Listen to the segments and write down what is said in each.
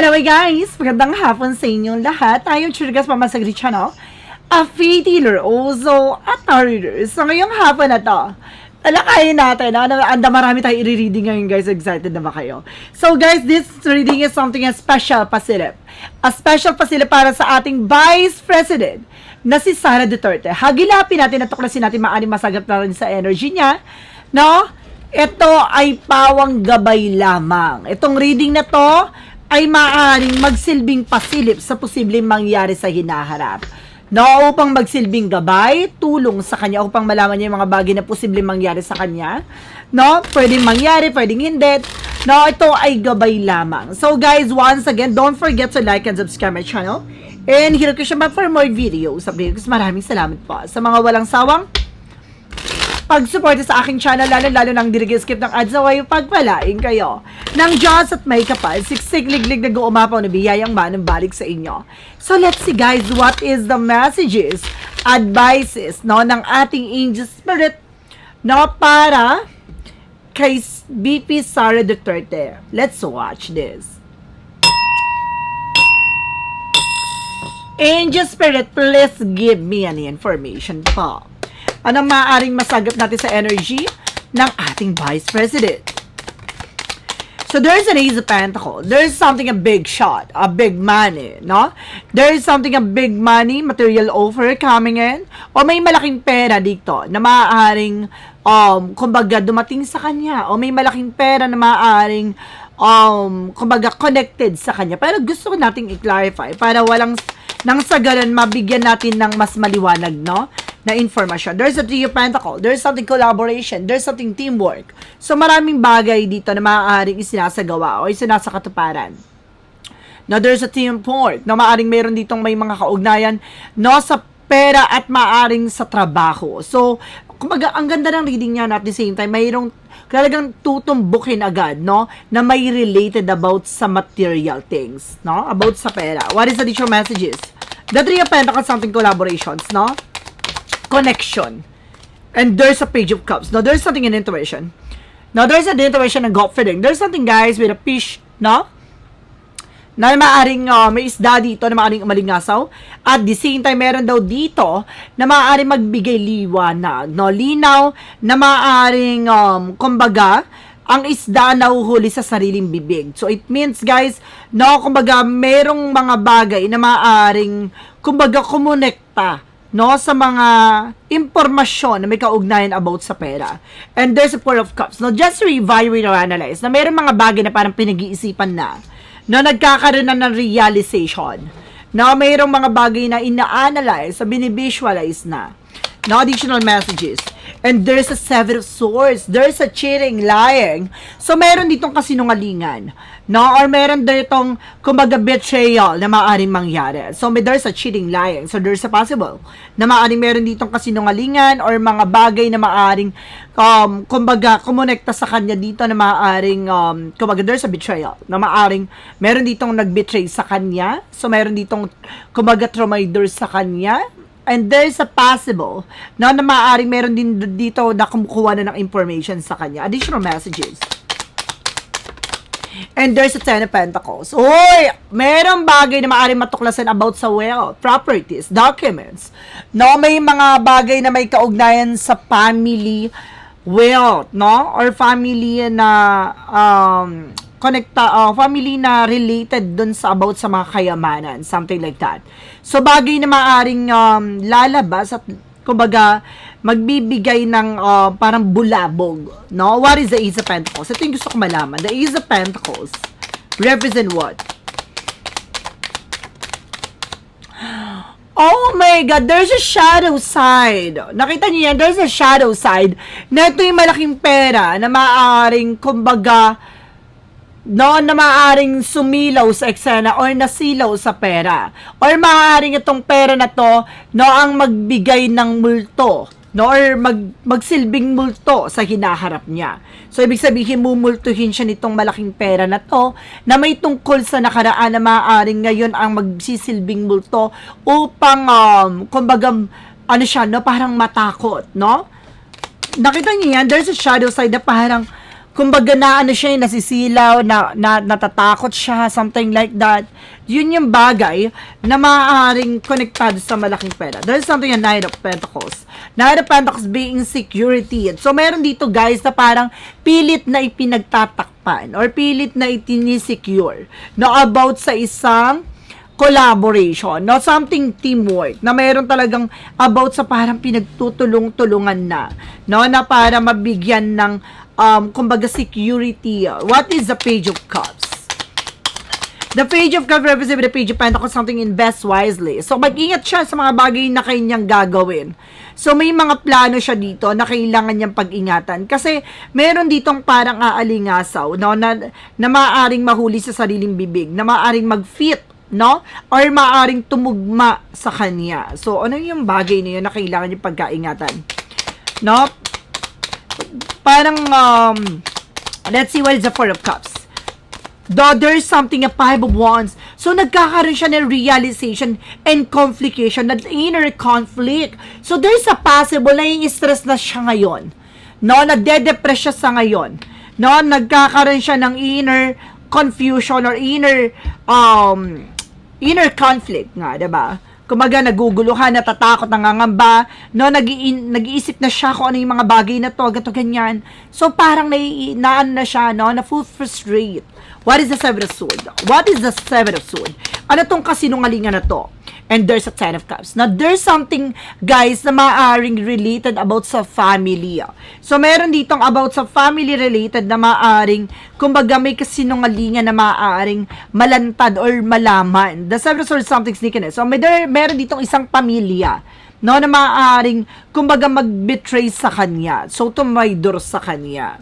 Hello guys! Magandang hapon sa inyong lahat. Tayo Chirigas Mama sa Grid Channel. A faith healer also at reader. So ngayong hapon na to, talakayin natin. Marami tayong i-reading ngayon guys. Excited na ba kayo? So guys, this reading is something special pasilip. A special pasilip para sa ating Vice President na si Sara Duterte. Hagilapin natin at tuklasin natin maaring masagap na rin sa energy niya. No? Ito ay pawang gabay lamang. Itong reading na to ay maaaring magsilbing pasilip sa posibleng mangyari sa hinaharap. No, upang magsilbing gabay, tulong sa kanya upang malaman niya yung mga bagay na posibleng mangyari sa kanya. No, pwedeng mangyari, pwedeng hindi. No, ito ay gabay lamang. So guys, once again, don't forget to like and subscribe my channel. And hiro ko siya for more videos. Maraming salamat po sa mga walang sawang pag-support sa aking channel, lalo nang dirigi-skip ng ads na yung pagpalain kayo ng Diyos at may kapal, siksik, liglig, nag-uumapaw na biyayang manang balik sa inyo. So let's see guys, what is the messages, advices, no, ng ating angel spirit, no, para kay BP Sara Duterte. Let's watch this. Angel spirit, please give me any information po. Anong maaaring masagap natin sa energy ng ating Vice President? So, there's an Ace of Pentacles. There's something a big shot, a big money, no? There's something a big money, material offer coming in, o may malaking pera dito na maaaring, kumbaga, dumating sa kanya, o may malaking pera na maaaring, kumbaga, connected sa kanya. Pero gusto ko nating i-clarify para walang, nang sa ganun, mabigyan natin ng mas maliwanag, no? Na information. There's a Three of Pentacles. There's something collaboration. There's something teamwork. So, maraming bagay dito na maaaring isinasagawa o isinasakatuparan. Now, there's a teamwork na maaaring meron ditong may mga kaugnayan no, sa pera at maaaring sa trabaho. So, kumbaga, ang ganda ng reading niya at the same time, mayroong talagang tutumbukin agad, no? Na may related about sa material things, no? About sa pera. What is the additional messages? The Three of Pentacles, something collaborations, no? Connection. And there's a Page of Cups. Now, there's something in intuition. Now, there's an intuition and gut feeling. There's something, guys, with a fish, no? Na maaaring may isda dito na maaaring umalingasaw. At the same time, meron daw dito na maaaring magbigay liwanag, no? Linaw na maaaring, kumbaga, ang isda na uhuli sa sariling bibig. So, it means, guys, no, kumbaga, merong mga bagay na maaaring, kumbaga, kumonekta no, sa mga impormasyon na may kaugnayan about sa pera. And there's a Four of Cups. Now, just reevaluate or analyze na mayroong mga bagay na parang pinag-iisipan na nagkakaroon na ng realization. Na mayroong mga bagay na ina-analyze, so binivisualize na. No additional messages. And there's a Seven of Swords. There's a cheating, lying. So, meron ditong kasinungalingan. No? Or meron ditong, kumbaga, betrayal na maaaring mangyari. So, there's a cheating, lying. So, there's a possible na maaaring meron ditong kasinungalingan or mga bagay na maaaring, kumbaga, kumonekta sa kanya dito na maaaring, kumbaga, there's a betrayal na maaaring meron ditong nag-betray sa kanya. So, meron ditong, kumbaga, traitor sa kanya. And there's a possible na maaaring meron din dito na kumukuha na ng information sa kanya. Additional messages. And there's a Ten of Pentacles. Uy! Merong bagay na maaaring matuklasan about sa wealth, properties, documents. No, may mga bagay na may kaugnayan sa family wealth, no? Or family na family na related dun sa about sa mga kayamanan, something like that. So, bagay na maaaring lalabas at, kumbaga, magbibigay ng parang bulabog, no? What is the Ace of Pentacles? Ito yung gusto ko malaman. The Ace of Pentacles represent what? Oh my God, there's a shadow side. Nakita niyo yan? There's a shadow side na ito yung malaking pera na maaaring, kumbaga, no, na maaaring sumilaw sa eksena or nasilaw sa pera. Or maaaring itong pera na to, no, ang magbigay ng multo, no, or magsilbing multo sa hinaharap niya. So, ibig sabihin, mumultuhin siya nitong malaking pera na to, na may tungkol sa nakaraan na maaaring ngayon ang magsisilbing multo upang, kumbaga, ano siya, no, parang matakot, no? Nakita niyo yan, there's a shadow side na parang, kumbaga na ano siya, nasisilaw, natatakot siya, something like that. Yun yung bagay na maaaring konektado sa malaking pera. There's something a Knight of Pentacles. Knight of Pentacles being security. So, meron dito guys na parang pilit na ipinagtatakpan or pilit na itinisecure no, about sa isang collaboration, no? Something teamwork, na mayroon talagang about sa parang pinagtutulong-tulungan na, no? Na para mabigyan ng, kumbaga, security. What is the Page of Cups? The Page of Cups represents the Page of Pentacles, something invest wisely. So, mag-ingat siya sa mga bagay na kanyang gagawin. So, may mga plano siya dito na kailangan niyang pag-ingatan. Kasi, meron ditong parang aalingasaw, no? Na maaaring mahuli sa sariling bibig, na maaaring mag-fit, no? Or maaaring tumugma sa kanya. So, ano yung bagay na yun na kailangan niyo pagkaingatan? No? Parang, let's see what is the Four of Cups. There's something, a Five of Wands. So, nagkakaroon siya ng realization and confliction, that inner conflict. So, there's a possible na yung stress na siya ngayon. No? Nagde-depress siya sa ngayon. No? Nagkakaroon siya ng inner confusion or inner conflict nga, diba? Kumaga, naguguluhan, natatakot, nangangamba, no, nag-iisip na siya kung ano yung mga bagay na to, ganito, ganyan. So, parang naano na siya, no, na full frustrate. What is the Seven of Swords? What is the Seven of Swords? Ano tong kasinungalingan na to? And there's a Ten of Cups. Now, there's something, guys, na maaaring related about sa family. So, meron ditong about sa family related na maaaring, kumbaga, may kasinungalingan na maaaring malantad or malaman. The Seven of Swords, something sneakiness. So, meron ditong isang pamilya, no, na maaaring, kumbaga, mag-betray sa kanya. So, tumaydor sa kanya.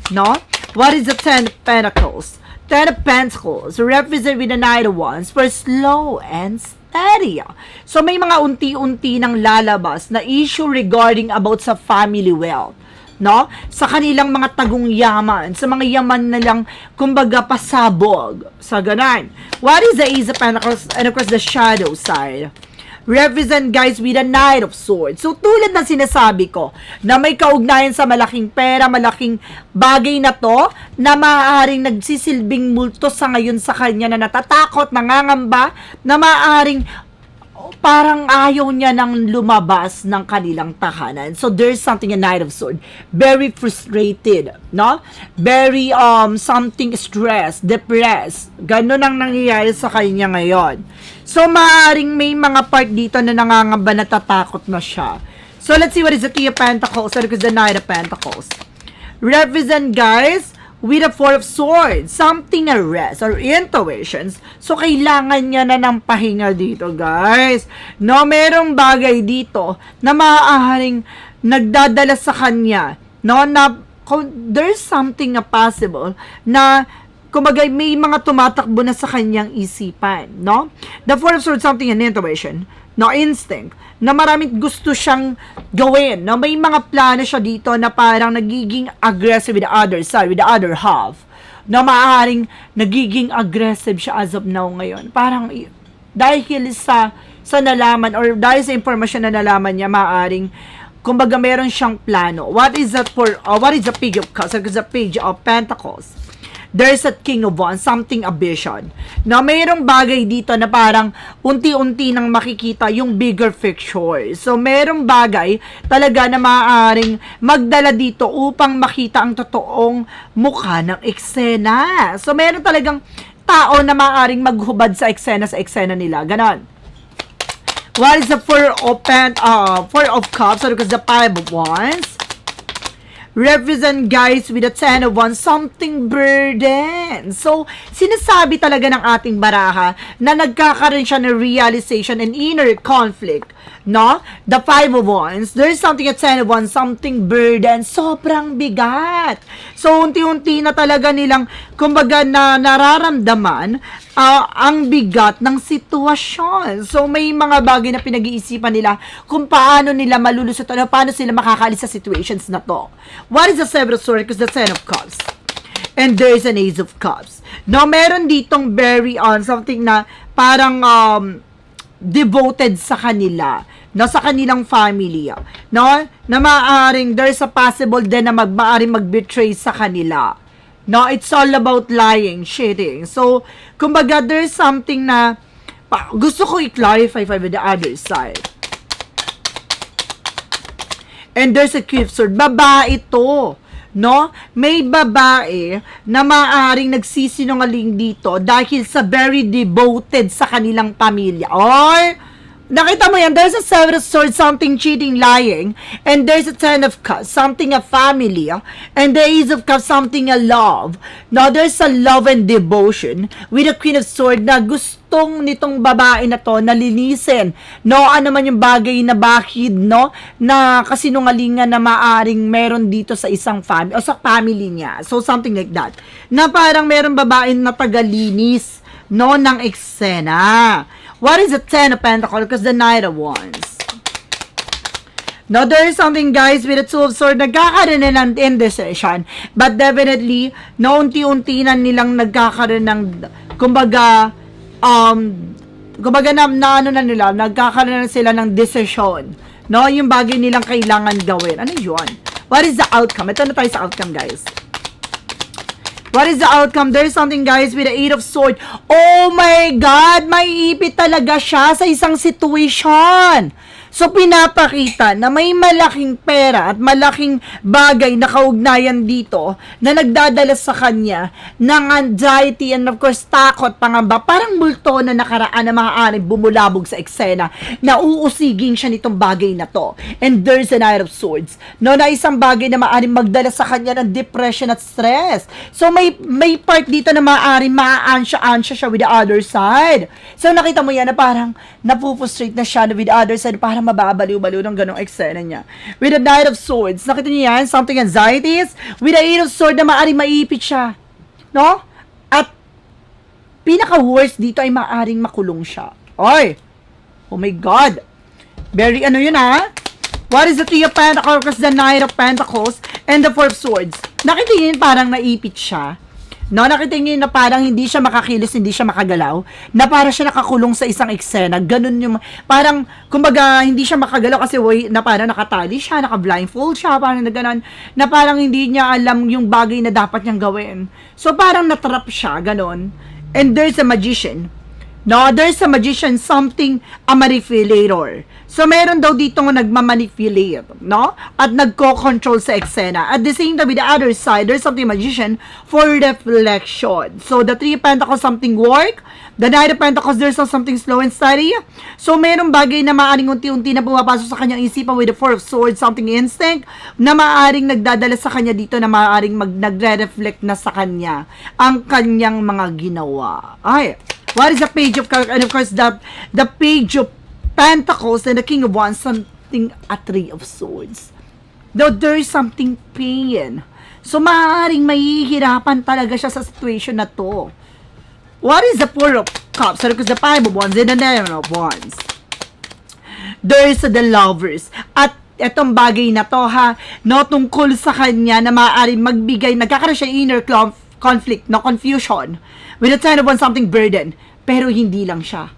No? What is the Ten of Pentacles? Ten of Pentacles represent with the Knight of Wands for slow and steady. So, may mga unti-unti nang lalabas na issue regarding about sa family wealth. No? Sa kanilang mga tagong yaman, sa mga yaman na lang, kumbaga, pasabog. Sa ganan. What is the Ace of Pentacles and of course the shadow side? Represent, guys, with a Knight of Swords. So, tulad ng sinasabi ko, na may kaugnayan sa malaking pera, malaking bagay na to, na maaaring nagsisilbing multo sa ngayon sa kanya, na natatakot, nangangamba, na maaaring parang ayaw niya nang lumabas ng kanilang tahanan. So, there's something, a Knight of Swords. Very frustrated, no? Very, something stressed, depressed. Ganun ang nangyayari sa kanya ngayon. So, maaaring may mga part dito na nangangamba, natatakot na siya. So, let's see what is the King of Pentacles and the Knight of Pentacles. Represent, guys, with a Four of Swords, something a rest or intuitions. So, kailangan niya na ng pahinga dito, guys. No, merong bagay dito na maaaring nagdadala sa kanya, no, na there's something na possible na kumbaga may mga tumatakbo na sa kanyang isipan, no? The Four of Swords, something an intuition, no, instinct, na maraming gusto siyang gawin, no? May mga plano siya dito na parang nagiging aggressive with the other side, with the other half, na maaaring nagiging aggressive siya as of now ngayon. Parang dahil sa nalaman or dahil sa impormasyon na nalaman niya, maaaring kumbaga meron siyang plano. What is that for? What is the Page of Cups? Because the Page of Pentacles. There's a King of Wands, something a vision. Na mayroong bagay dito na parang unti-unti nang makikita yung bigger picture. So, mayroong bagay talaga na maaaring magdala dito upang makita ang totoong mukha ng eksena. So, meron talagang tao na maaaring maghubad sa eksena nila. Ganon. What is the Four of Cups? Or because the Five of Wands represent, guys, with a Ten of Wands, something burden. So, sinasabi talaga ng ating baraha na nagkakaroon siya ng realization and inner conflict, no? The Five of Wands, there's something at Ten of Wands, something burden, sobrang bigat. So, unti-unti na talaga nilang, kumbaga, na nararamdaman ang bigat ng sitwasyon. So, may mga bagay na pinag-iisipan nila kung paano nila malulusot, paano sila makakaalis sa situations na to. What is the Seven of Swords? Because the Ten of Cups. And there is an Ace of Cups. Now, meron ditong very something na parang devoted sa kanila. no, sa kanilang family, no, na maaaring there's a possible din na maaaring mag-betray sa kanila. No, it's all about lying, cheating. So, kumbaga, there's something na gusto ko i-clarify with the other side. And there's a fifth sword. Babae to. No? May babae na maaaring nagsisinungaling dito dahil sa very devoted sa kanilang pamilya. Or, nakita mo yan, there's a seven of swords, something cheating, lying, and there's a ten of cups, something a family, and the ace of cups, something a love. Now, there's a love and devotion with a queen of swords na gustong nitong babae na to na linisin, no, ano man yung bagay na bakit, no, na kasinungalingan na maaring meron dito sa isang family, o sa family niya, so something like that, na parang meron babae na tagalinis, no, ng eksena. What is the Ten of Pentacles? Because the Knight of Wands. Now, there is something, guys, with the Two of Swords, nagkakaroon na ng indecision. But definitely, no, unti-unti na nilang nagkakaroon ng, kumbaga, ano na nila, nagkakaroon na sila ng decision. No, yung bagay nilang kailangan gawin. Ano yun? What is the outcome? Ito na tayo sa outcome, guys. What is the outcome? There's something, guys, with the Eight of Swords. Oh my God! Maiipit talaga siya sa isang situation. So, pinapakita na may malaking pera at malaking bagay na kaugnayan dito na nagdadala sa kanya ng anxiety and of course, takot, pangamba. Parang multo na nakaraan na maaaring bumulabog sa eksena na uusigin siya nitong bagay na to. And there's a Knight of Swords. No, na isang bagay na maaaring magdala sa kanya ng depression at stress. So, may part dito na maaaring maa-ansya siya with the other side. So, nakita mo yan na parang napupustrate na siya with the other side, parang mababaliw-baliw ng ganong eksena niya. With the Knight of Swords, nakita niyo yan, something anxieties, with the Eight of Swords na maaaring maipit siya. No? At pinaka-worst dito ay maaaring makulong siya. Oy! Oh my God! Very ano yun ha? What is the Three of Pentacles, the Knight of Pentacles, and the Four of Swords? Nakita niyo yun, parang naipit siya. No, nakita niyo na parang hindi siya makakilos, hindi siya makagalaw, na parang siya nakakulong sa isang eksena, ganun yung, parang, kumbaga, hindi siya makagalaw kasi na parang nakatali siya, naka-blindfold siya, parang na ganun, na parang hindi niya alam yung bagay na dapat niyang gawin. So, parang natrap siya, ganun. And there's a magician. No, there's a magician, something, a manipulator. So, meron daw dito nagmamanipulate, no? At nagko-control sa eksena. At the same time, with the other side, there's something magician for reflection. So, the Three of Pentacles, something work. The Knight of Pentacles, there's something slow and steady. So, merong bagay na maaaring unti-unti na pumapasok sa kanyang isipan with the Four of Swords, something instinct, na maaaring nagdadala sa kanya dito, na maaaring nagre-reflect na sa kanya ang kanyang mga ginawa. Ay, what is the Page of Cups? And of course, the Page of Pentacles and the King of Wands, something a Three of Swords. Though there is something pain. So, maaaring mahihirapan talaga siya sa situation na to. What is the Four of Cups? So, because the Five of Wands and the Nine of Wands. There is the Lovers. At etong bagay na to, ha, no, tungkol sa kanya na maaaring magbigay, nagkakaroon siya inner conflict, no, confusion. With the Ten of Wands, something burden. Pero hindi lang siya.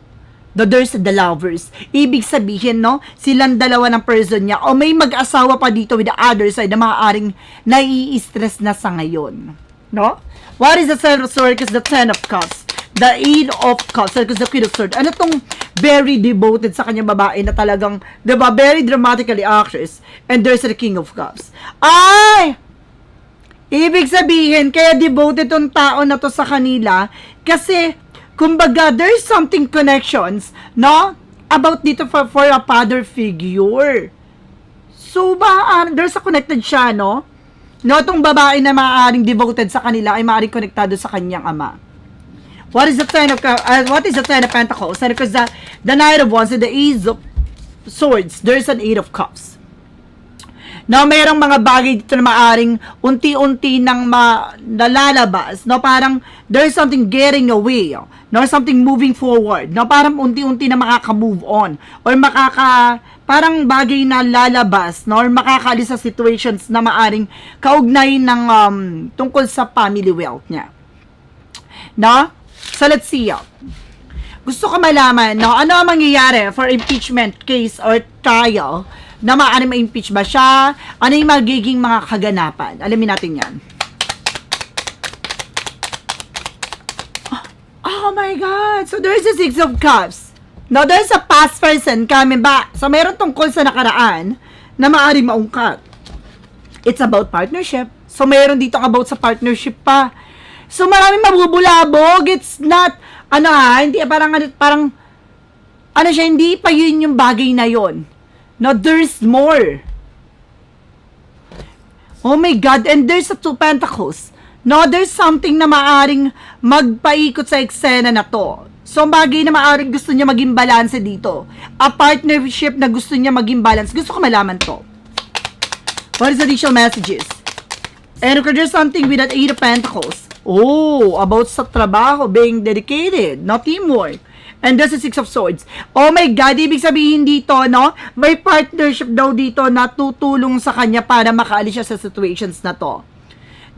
There's the Lovers. Ibig sabihin, no, silang dalawa ng person niya o may mag-asawa pa dito with the other side na maaaring nai-stress na sa ngayon. No? What is the Ten of Swords? Because the Ten of Cups. The Eight of Cups. Because the Queen of Swords. Ano tong very devoted sa kanyang babae na talagang, diba, very dramatically actress. And there's the King of Cups. Ay! Ibig sabihin, kaya devoted tong tao na to sa kanila kasi kumbaga, there's something connections, no? About dito for a father figure. So, there's a connected siya, no? No, itong babae na maaaring devoted sa kanila ay maaaring konektado sa kanyang ama. What is the Ten of Pentacles? Because the Knight of Wands and the Ace of Swords, there's an Eight of Cups. No, mayroong mga bagay dito na maaring unti-unti nang nalalabas, no, parang there's something getting away, no, something moving forward, no, parang unti-unti na makaka-move on, or parang bagay na lalabas, no, or makakaalis sa situations na maaring kaugnay ng tungkol sa family wealth niya. No? So, let's see. gusto ko malaman, no, ano ang mangyayari for impeachment case or trial na maaari ma-impeach ba siya? Ano yung magiging mga kaganapan? Alamin natin yan. Oh my God! So, there's a Six of Cups. Now, there's a past person coming back. So, meron tungkol sa nakaraan na maaari maungkat. It's about partnership. So, meron dito about sa partnership pa. So, maraming mabubulabog. It's not, hindi, parang, siya, hindi pa yun yung bagay na yun. No, there's more. Oh my God, and there's a Two Pentacles. No, there's something na maaring magpaikot sa eksena na to. So, bagay na maaring gusto niya maging balance dito. A partnership na gusto niya maging balance. Gusto ko malaman to. What is additional messages? And there's something with that Eight of Pentacles. Oh, about sa trabaho, being dedicated, no, teamwork. And there's a Six of Swords. Oh my God, ibig sabihin dito, no, may partnership daw dito na tutulong sa kanya para makaalis siya sa situations na to.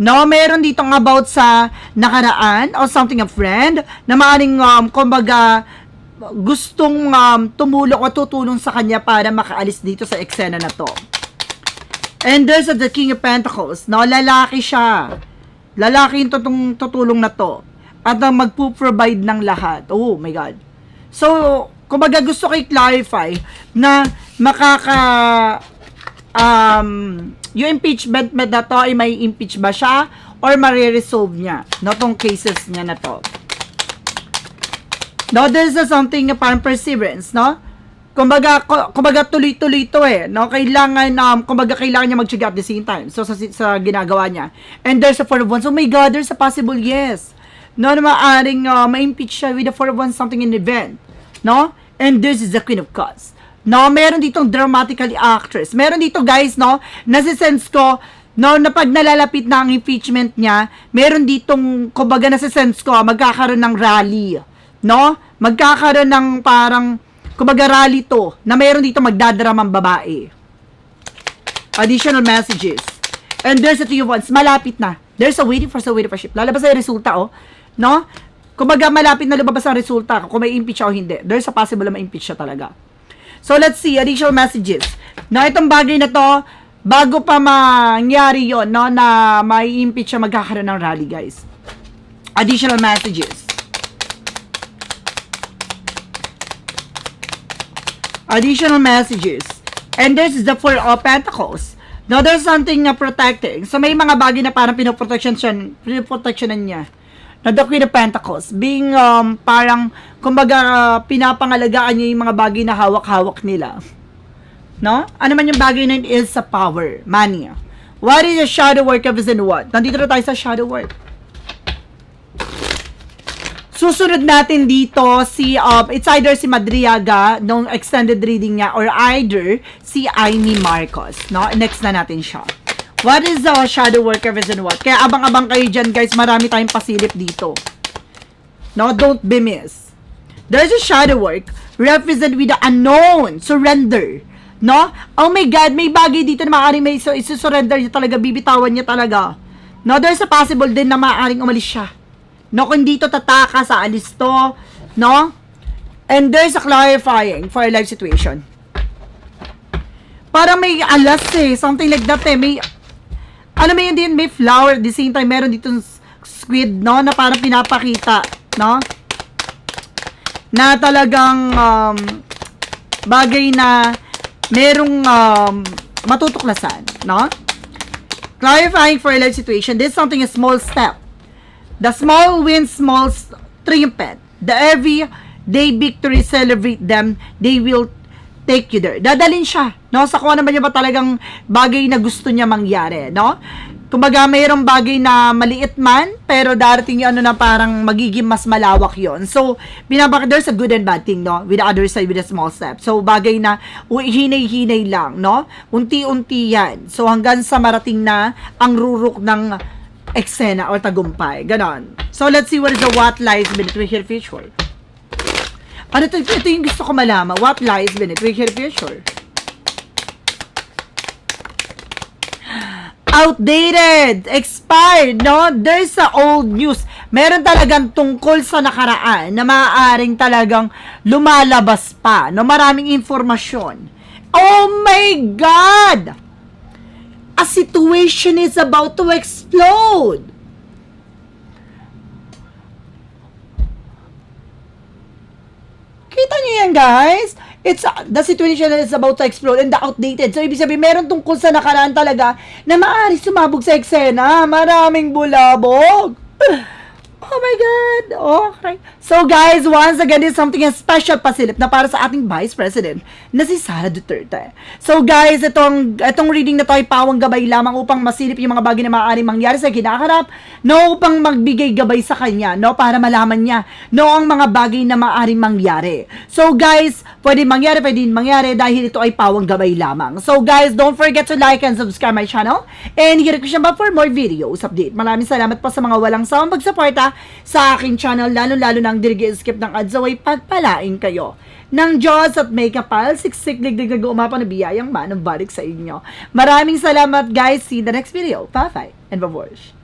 No, meron ditong about sa nakaraan or something a friend na maaaring kumbaga gustong tumulong o tutulong sa kanya para makaalis dito sa eksena na to. And there's the King of Pentacles. No, lalaki siya. Lalaki yung tutulong na to. At magpo-provide ng lahat. Oh my God. So, kumbaga gusto ko i-clarify na yung impeachment na to ay may impeach ba siya or mariresolve niya, no, tong cases niya na to. No, this is something na parang perseverance, no? Kumbaga tuloy-tuloy ito no? Kailangan, kailangan niya mag-check at the same time. So, sa ginagawa niya. And there's a Four of Wands. Oh my God, there's a possible yes. No, na maaaring ma-impeach siya with the Four of Wands, something in event. No? And this is the Queen of Cups. No, meron ditong dramatically actress. Meron dito, guys, no, nasisense ko, no, na pag nalalapit na ang impeachment niya, meron ditong, kumbaga nasisense ko, magkakaroon ng rally. No? Magkakaroon ng parang, kumbaga rally to, na meron dito magdadaramang babae. Additional messages. And there's a Two of Wands. Malapit na. There's a waiting for ship. Lalabas na yung resulta, no? Kumbaga malapit na lumabas ang resulta kung may impeach o hindi. There's a possible na ma-impeach siya talaga. So, let's see, additional messages. Na itong bagay na to, bago pa mangyari yon, no, na may impeach siya, magkakaroon ng rally, guys. Additional messages. Additional messages. And this is the Four of Pentacles. Now, there's something na protecting. So, may mga bagay na parang pinoprotectionan niya. Na the Queen of Pentacles, being parang, kumbaga, pinapangalagaan niya yung mga bagay na hawak-hawak nila. No? Ano man yung bagay na yun is sa power, money. What is the shadow work of and what? Nandito na tayo sa shadow work. Susunod natin dito si, it's either si Madriaga, nung extended reading niya, or either si Amy Marcos. No? Next na natin siya. What is the shadow work of and what? Kaya abang-abang kayo dyan, guys. Marami tayong pasilip dito. No, don't be miss. There's a shadow work represent with the unknown. Surrender. No? Oh my God, may bagay dito na maaaring may isusurrender niya talaga. Bibitawan niya talaga. No, there's a possible din na maaaring umalis siya. No, kung dito tataka sa alis to. No? And there's a clarifying for a life situation. Parang may alas something like that may ano may yun din, may flower, at the same time, meron dito squid, no, na parang pinapakita, no, na talagang, bagay na merong, matutuklasan, no, clarifying for a life situation, this is something, a small step, the small win, small triumph, the everyday victory, celebrate them, they will take you there. Dadalhin siya, no? Sa kung ano ba niya ba talagang bagay na gusto niya mangyari, no? Kumbaga, mayroong bagay na maliit man, pero darating yung ano na parang magiging mas malawak yon. So, there's a good and bad thing, no? With the other side, with a small step. So, bagay na hinay-hinay lang, no? Unti-unti yan. So, hanggang sa marating na ang rurok ng eksena or tagumpay. Ganon. So, let's see what is the what lies between here future. Ano ito yung gusto ko malaman. What lies beneath your future? Outdated, expired, no? There's a old news. meron talagang tungkol sa nakaraan na maaaring talagang lumalabas pa, no? Maraming informasyon. Oh my God! A situation is about to explode. Kita niyo yan, guys? The situation is about to explode and the outdated. So, ibig sabihin, meron tungkol sa nakaraan talaga na maaari sumabog sa eksena. Maraming bulabog. Oh my God! Okay. So guys, once again, this is something special pasilip na para sa ating Vice President na si Sara Duterte. So guys, itong reading na to ay pawang gabay lamang upang masilip yung mga bagay na maaaring mangyari sa kinaharap, no, upang magbigay gabay sa kanya, no, para malaman niya, no, ang mga bagay na maaaring mangyari. So guys, pwede mangyari dahil ito ay pawang gabay lamang. So guys, don't forget to like and subscribe my channel and hit the bell for more videos update. Maraming salamat po sa mga walang sawang pagsuporta sa aking channel, lalo-lalo nang skip ng ads away, pagpalain kayo ng Diyos at may kapal, siksik, ligdig, umapa na biyayang manang balik sa inyo. Maraming salamat guys. See you in the next video. Bye-bye and bye-bye.